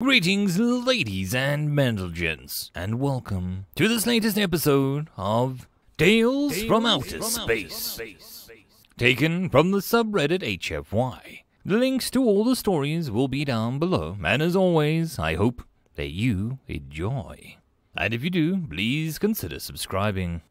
Greetings, ladies and gents, and welcome to this latest episode of Tales from Outer Space, taken from the subreddit HFY. The links to all the stories will be down below, and as always, I hope that you enjoy. And if you do, please consider subscribing.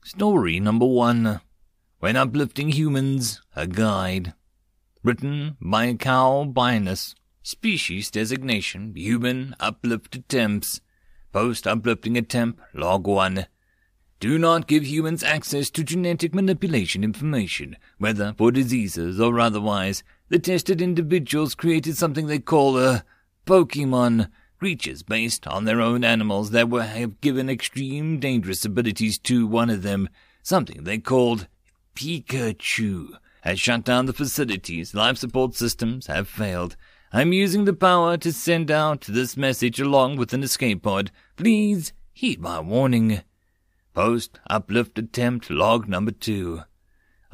Story number 1. When Uplifting Humans, a Guide. Written by JakalDX. Species designation, human uplift attempts. Post-uplifting attempt, log 1. Do not give humans access to genetic manipulation information, whether for diseases or otherwise. The tested individuals created something they call Pokemon, creatures based on their own animals that have given extreme dangerous abilities to one of them. Something they called Pikachu has shut down the facilities. Life support systems have failed. I'm using the power to send out this message along with an escape pod. Please heed my warning. Post-uplift attempt log number 2.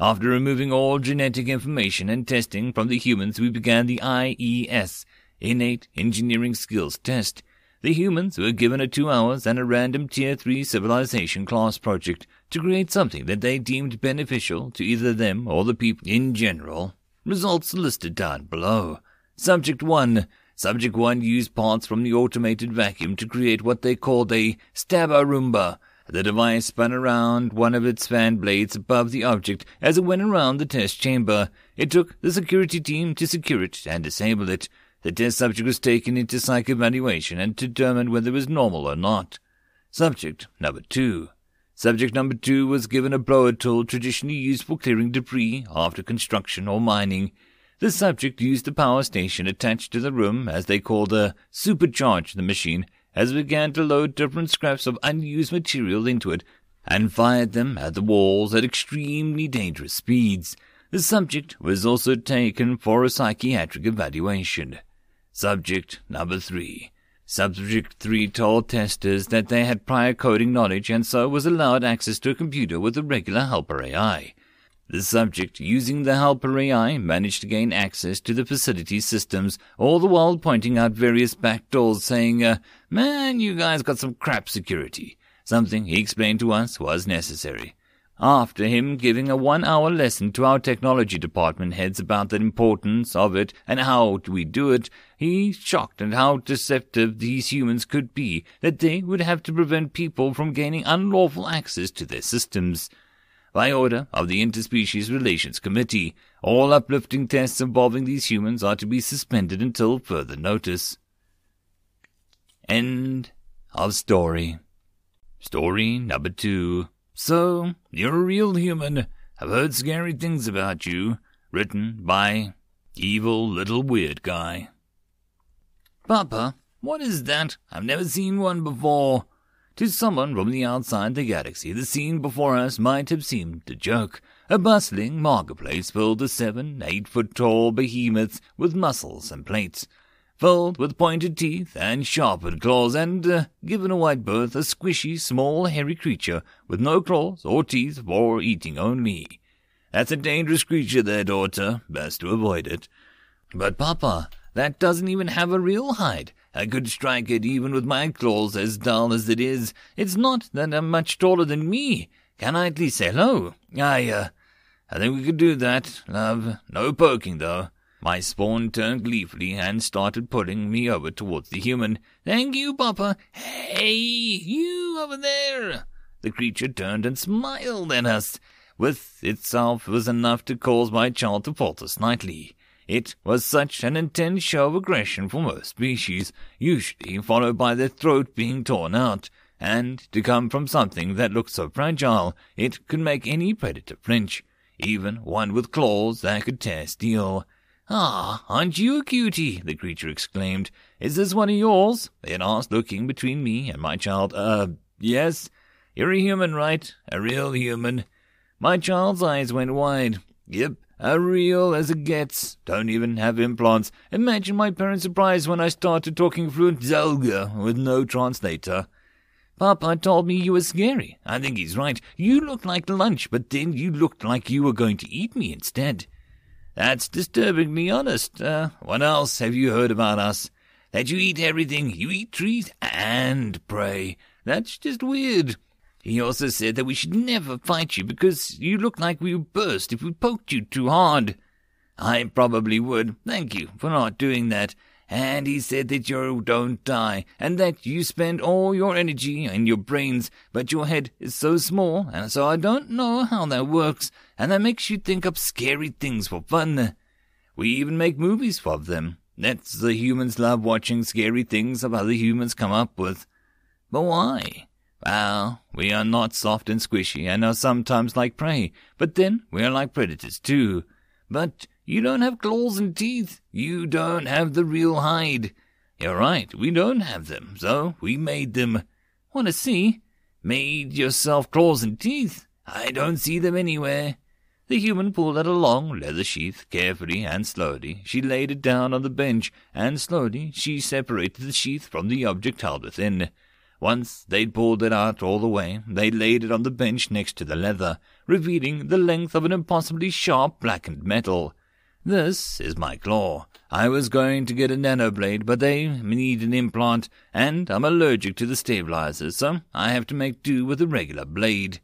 After removing all genetic information and testing from the humans, we began the IES, Innate Engineering Skills Test. The humans were given 2 hours and a random Tier 3 civilization class project to create something that they deemed beneficial to either them or the people in general. Results listed down below. Subject 1. Subject 1 used parts from the automated vacuum to create what they called a Stabba-Roomba. The device spun around one of its fan blades above the object as it went around the test chamber. It took the security team to secure it and disable it. The test subject was taken into psych evaluation and determined whether it was normal or not. Subject number 2. Subject number 2 was given a blower tool traditionally used for clearing debris after construction or mining. The subject used the power station attached to the room, as they called supercharge the machine, as it began to load different scraps of unused material into it, and fired them at the walls at extremely dangerous speeds. The subject was also taken for a psychiatric evaluation. Subject number 3. Subject 3 told testers that they had prior coding knowledge and so was allowed access to a computer with a regular helper AI. The subject, using the helper AI, managed to gain access to the facility's systems, all the while pointing out various back doors, saying, man, you guys got some crap security. Something, he explained to us, was necessary. After him giving a 1-hour lesson to our technology department heads about the importance of it and how we do it, he shocked at how deceptive these humans could be, that they would have to prevent people from gaining unlawful access to their systems. By order of the Interspecies Relations Committee, all uplifting tests involving these humans are to be suspended until further notice. End of story. Story number 2. So, you're a real human. I've heard scary things about you. Written by evillittleweirdguy. Papa, what is that? I've never seen one before. To someone from the outside the galaxy, the scene before us might have seemed a joke. A bustling marketplace filled with 7-8-foot-tall behemoths with muscles and plates, filled with pointed teeth and sharpened claws, and, given a wide berth, a squishy, small, hairy creature with no claws or teeth for eating only. That's a dangerous creature there, daughter. Best to avoid it. But, Papa, that doesn't even have a real hide. I could strike it even with my claws, as dull as it is. It's not that I'm much taller than me. Can I at least say hello? I think we could do that, love. No poking, though. My spawn turned gleefully and started pulling me over towards the human. Thank you, Papa. Hey, you over there. The creature turned and smiled at us. With itself was enough to cause my child to falter slightly. It was such an intense show of aggression for most species, usually followed by their throat being torn out, and to come from something that looked so fragile, it could make any predator flinch, even one with claws that could tear steel. Ah, aren't you a cutie? The creature exclaimed. Is this one of yours? It asked, looking between me and my child. Yes. You're a human, right? A real human. My child's eyes went wide. Yep. Real as it gets. Don't even have implants. Imagine my parents' surprise when I started talking fluent Zelga with no translator. Papa told me you were scary. I think he's right. You looked like lunch, but then you looked like you were going to eat me instead. That's disturbingly honest. What else have you heard about us? that you eat everything. You eat trees and prey. That's just weird. He also said that we should never fight you because you look like we would burst if we poked you too hard. I probably would. Thank you for not doing that. And he said that you don't die, and that you spend all your energy and your brains, but your head is so small, and so I don't know how that works, and that makes you think up scary things for fun. We even make movies of them. That's the humans love watching scary things of other humans come up with. But why? Well, we are not soft and squishy, and are sometimes like prey, but then we are like predators too. But you don't have claws and teeth. You don't have the real hide. You're right, we don't have them, so we made them. Want to see? Made yourself claws and teeth? I don't see them anywhere. The human pulled out a long leather sheath. Carefully and slowly she laid it down on the bench, and slowly she separated the sheath from the object held within. Once they'd pulled it out all the way, they laid it on the bench next to the leather, revealing the length of an impossibly sharp blackened metal. This is my claw. I was going to get a nanoblade, but they need an implant, and I'm allergic to the stabilizers, so I have to make do with a regular blade.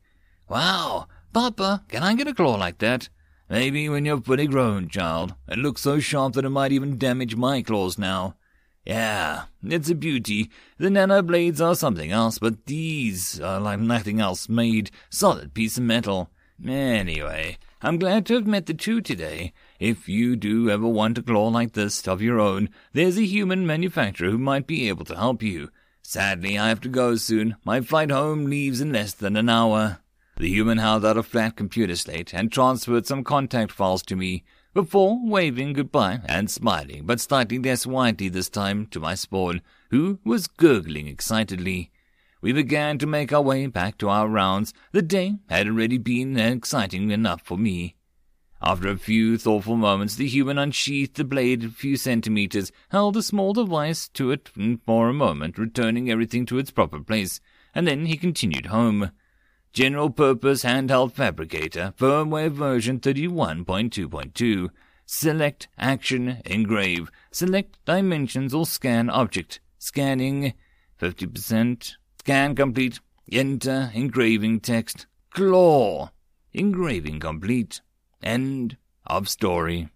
Wow, Papa, can I get a claw like that? Maybe when you're fully grown, child. It looks so sharp that it might even damage my claws now. Yeah, it's a beauty. The nanoblades are something else, but these are like nothing else made. Solid piece of metal. Anyway, I'm glad to have met the two today. If you do ever want a claw like this of your own, there's a human manufacturer who might be able to help you. Sadly, I have to go soon. My flight home leaves in less than an hour. The human held out a flat computer slate and transferred some contact files to me, before waving goodbye and smiling, but slightly less widely this time, to my spawn, who was gurgling excitedly. We began to make our way back to our rounds. The day had already been exciting enough for me. After a few thoughtful moments, the human unsheathed the blade a few centimeters, held a small device to it for a moment, returning everything to its proper place, and then he continued home. General Purpose Handheld Fabricator, Firmware version 31.2.2. Select Action, Engrave. Select Dimensions or Scan Object. Scanning, 50%. Scan complete. Enter engraving text. Claw. Engraving complete. End of story.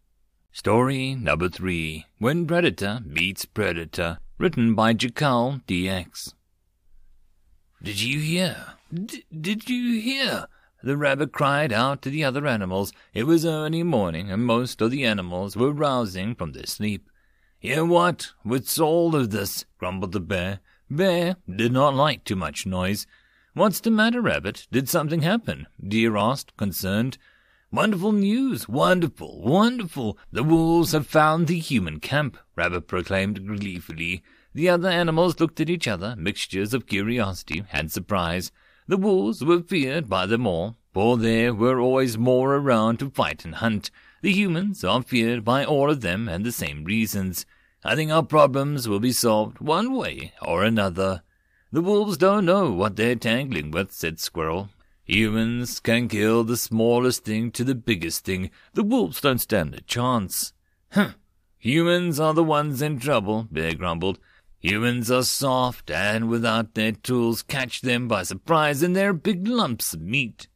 Story number 3. When Predator Meets Predator. Written by JakalDX. Did you hear? Did you hear? The rabbit cried out to the other animals. It was early morning, and most of the animals were rousing from their sleep. Hear what? What's all of this? Grumbled the bear. Bear did not like too much noise. What's the matter, Rabbit? Did something happen? Deer asked, concerned. Wonderful news! Wonderful! Wonderful! The wolves have found the human camp, Rabbit proclaimed gleefully. The other animals looked at each other, mixtures of curiosity and surprise. The wolves were feared by them all, for there were always more around to fight and hunt. The humans are feared by all of them, and the same reasons. I think our problems will be solved one way or another. The wolves don't know what they're tangling with, said Squirrel. Humans can kill the smallest thing to the biggest thing. The wolves don't stand a chance. Humans are the ones in trouble, Bear grumbled. Humans are soft, and without their tools catch them by surprise, and they're big lumps of meat.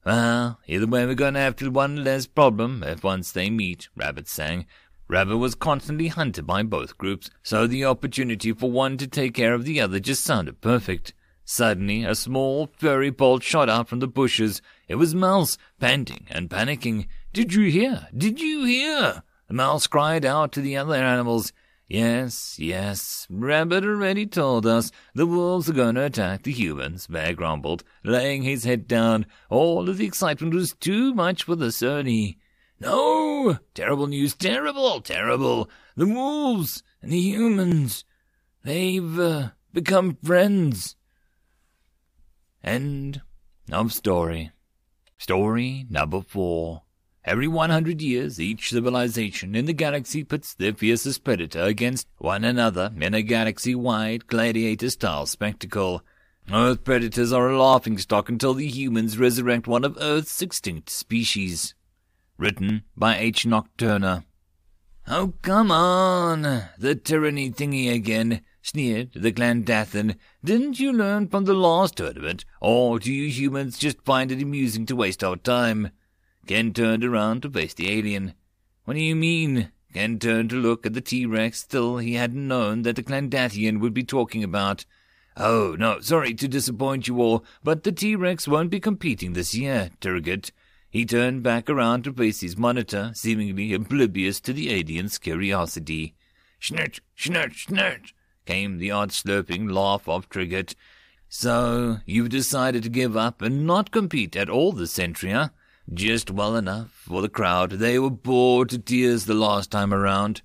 Well, either way we're going to have one less problem if once they meet, Rabbit sang. Rabbit was constantly hunted by both groups, so the opportunity for one to take care of the other just sounded perfect. Suddenly, a small, furry bolt shot out from the bushes. It was Mouse, panting and panicking. Did you hear? Did you hear? The mouse cried out to the other animals. Yes, Rabbit already told us. The wolves are going to attack the humans, Bear grumbled, laying his head down. All of the excitement was too much for this early. No! Terrible news, terrible! The wolves and the humans, they've become friends. End of story. Story number 4. Every 100 years, each civilization in the galaxy pits their fiercest predator against one another in a galaxy-wide gladiator-style spectacle. Earth predators are a laughingstock until the humans resurrect one of Earth's extinct species. Written by hnocturna. "Oh, come on, the tyranny thingy again," sneered the Clandathan. "Didn't you learn from the last tournament, or do you humans just find it amusing to waste our time?" Ken turned around to face the alien. "What do you mean?" Ken turned to look at the T-Rex. Still, he hadn't known that the Clandathian would be talking about. "Oh, no, sorry to disappoint you all, but the T-Rex won't be competing this year, Turgot." He turned back around to face his monitor, seemingly oblivious to the alien's curiosity. "Schnurt, schnurt, schnurt," came the odd-slurping laugh of Turgot. "So, you've decided to give up and not compete at all this century, huh? Just well enough for the crowd. They were bored to tears the last time around."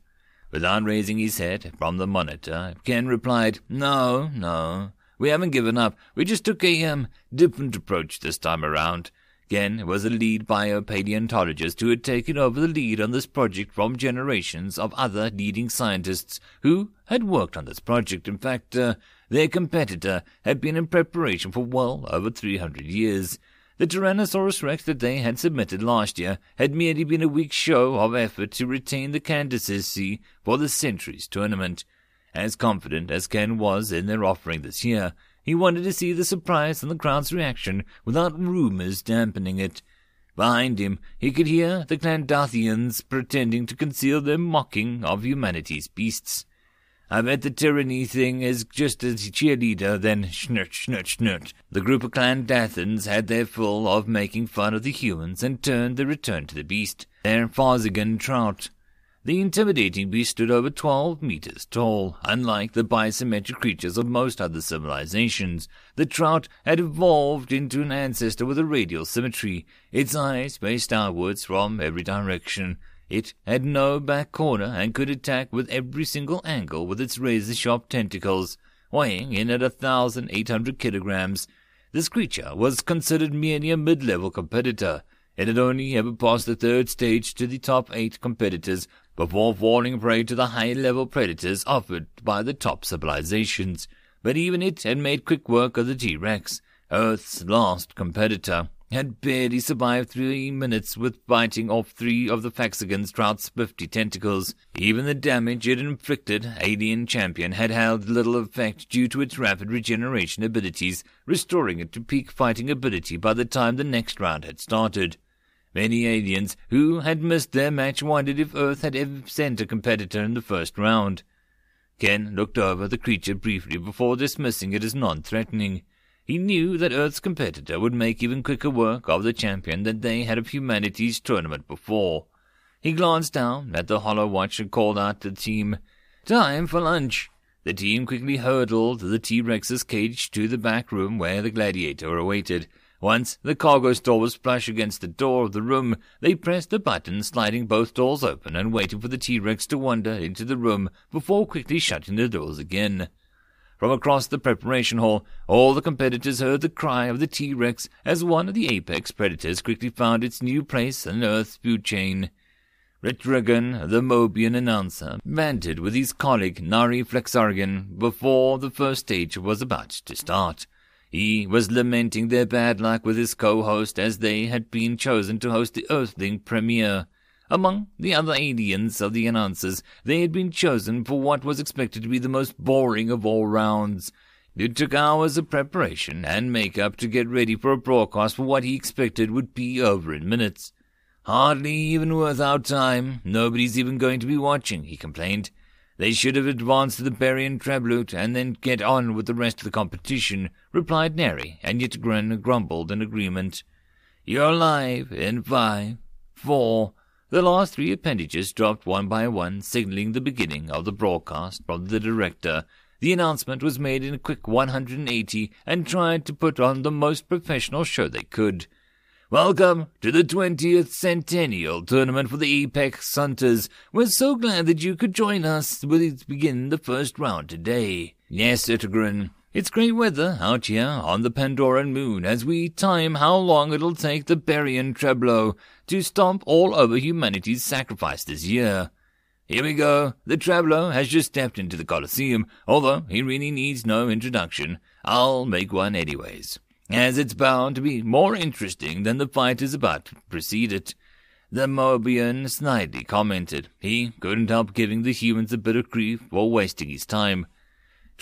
Without raising his head from the monitor, Ken replied, No, we haven't given up. We just took a different approach this time around." Ken was a lead biopaleontologist who had taken over the lead on this project from generations of other leading scientists who had worked on this project. In fact, their competitor had been in preparation for well over 300 years. The Tyrannosaurus Rex that they had submitted last year had merely been a weak show of effort to retain the candidacy for the Centuries tournament. As confident as Ken was in their offering this year, he wanted to see the surprise and the crowd's reaction without rumors dampening it. Behind him, he could hear the Clandathians pretending to conceal their mocking of humanity's beasts. "I bet the tyranny thing is just as cheerleader than schnurt, schnurt, schnurt." The group of Clandathans had their fill of making fun of the humans and turned their return to the beast, their Farzigan trout. The intimidating beast stood over 12 meters tall. Unlike the bisymmetric creatures of most other civilizations, the trout had evolved into an ancestor with a radial symmetry, its eyes faced outwards from every direction. It had no back corner and could attack with every single angle with its razor-sharp tentacles, weighing in at 1,800 kilograms. This creature was considered merely a mid-level competitor. It had only ever passed the third stage to the top 8 competitors before falling prey to the high-level predators offered by the top civilizations. But even it had made quick work of the T-Rex, Earth's last competitor. Had barely survived 3 minutes with biting off 3 of the Faxigan's trout's 50 tentacles. Even the damage it inflicted, alien champion had held little effect due to its rapid regeneration abilities, restoring it to peak fighting ability by the time the next round had started. Many aliens who had missed their match wondered if Earth had ever sent a competitor in the first round. Ken looked over the creature briefly before dismissing it as non-threatening. He knew that Earth's competitor would make even quicker work of the champion than they had of humanity's tournament before. He glanced down at the hollow watch and called out to the team, "Time for lunch." The team quickly hurtled the T-Rex's cage to the back room where the gladiator awaited. Once the cargo store was flush against the door of the room, they pressed a button, sliding both doors open and waiting for the T-Rex to wander into the room before quickly shutting the doors again. From across the preparation hall, all the competitors heard the cry of the T-Rex as one of the apex predators quickly found its new place in Earth's food chain. Retragon, the Mobian announcer, bantered with his colleague Nari Flexargan before the first stage was about to start. He was lamenting their bad luck with his co-host as they had been chosen to host the Earthling premiere. Among the other aliens of the announcers, they had been chosen for what was expected to be the most boring of all rounds. It took hours of preparation and makeup to get ready for a broadcast for what he expected would be over in minutes. "Hardly even worth our time. Nobody's even going to be watching," he complained. "They should have advanced to the Barian Treblut and then get on with the rest of the competition," replied Neri, and Yitgren grumbled in agreement. "You're live in 5, 4... The last 3 appendages dropped one by one, signaling the beginning of the broadcast from the director. The announcement was made in a quick 180 and tried to put on the most professional show they could. "Welcome to the 20th Centennial Tournament for the Apex Hunters. We're so glad that you could join us. We'll begin the first round today." "Yes, Yitgren. It's great weather out here on the Pandoran moon as we time how long it'll take the Barian Treblo to stomp all over humanity's sacrifice this year. Here we go. The Treblo has just stepped into the Colosseum, although he really needs no introduction. I'll make one anyways, as it's bound to be more interesting than the fight is about to precede it." the Mobian snidely commented. He couldn't help giving the humans a bit of grief for wasting his time.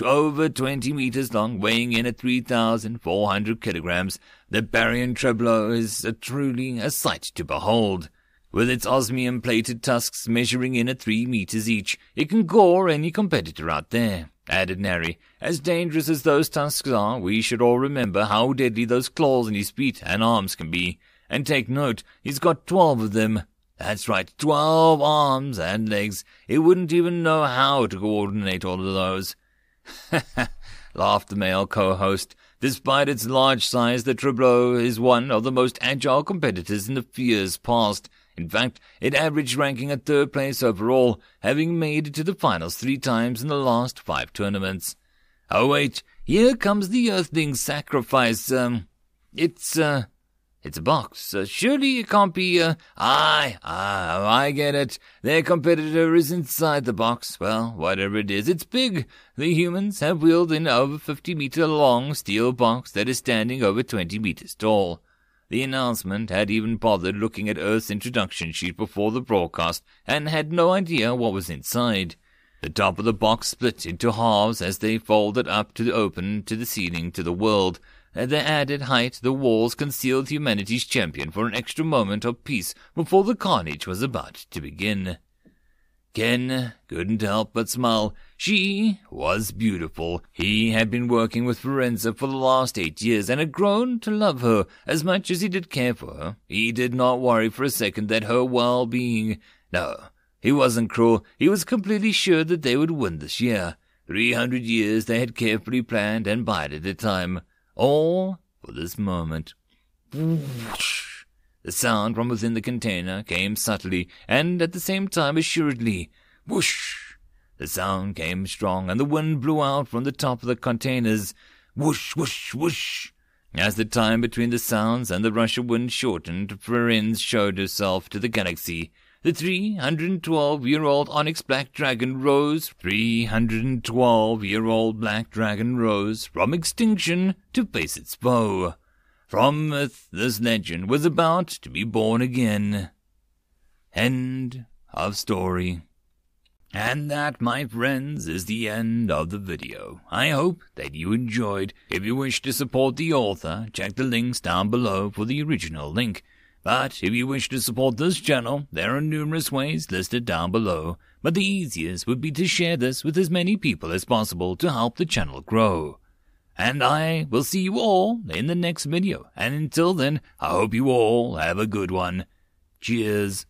Over 20 meters long, weighing in at 3,400 kilograms, the Barian Treblo is truly a sight to behold. With its osmium-plated tusks measuring in at 3 meters each, it can gore any competitor out there, added Nary. As dangerous as those tusks are, we should all remember how deadly those claws in his feet and arms can be. And take note, he's got 12 of them. That's right, 12 arms and legs. It wouldn't even know how to coordinate all of those. Laughed the male co-host. Despite its large size, the Treblo is one of the most agile competitors in the years past. In fact, it averaged ranking at 3rd place overall, having made it to the finals 3 times in the last 5 tournaments. Oh wait, here comes the Earthling's sacrifice. It's a box. Surely it can't be, I get it. Their competitor is inside the box. Well, whatever it is, it's big. The humans have wheeled in over 50-meter-long steel box that is standing over 20 meters tall. The announcement had even bothered looking at Earth's introduction sheet before the broadcast and had no idea what was inside. The top of the box split into halves as they folded up to the open to the ceiling to the world. At their added height, the walls concealed humanity's champion for an extra moment of peace before the carnage was about to begin. Ken couldn't help but smile. She was beautiful. He had been working with Forenza for the last 8 years and had grown to love her as much as he did care for her. He did not worry for a second that her well-being... No, he wasn't cruel. He was completely sure that they would win this year. 300 years they had carefully planned and bided their time. All for this moment. Whoosh. The sound from within the container came subtly and at the same time assuredly. Whoosh! The sound came strong and the wind blew out from the top of the containers. Whoosh, whoosh, whoosh! As the time between the sounds and the rush of wind shortened, Ferenz showed herself to the galaxy. The 312-year-old Onyx Black Dragon rose. 312-year-old Black Dragon rose from extinction to face its foe. From myth, this legend was about to be born again. End of story. And that, my friends, is the end of the video. I hope that you enjoyed. If you wish to support the author, check the links down below for the original link. But if you wish to support this channel, there are numerous ways listed down below, but the easiest would be to share this with as many people as possible to help the channel grow. And I will see you all in the next video, and until then, I hope you all have a good one. Cheers.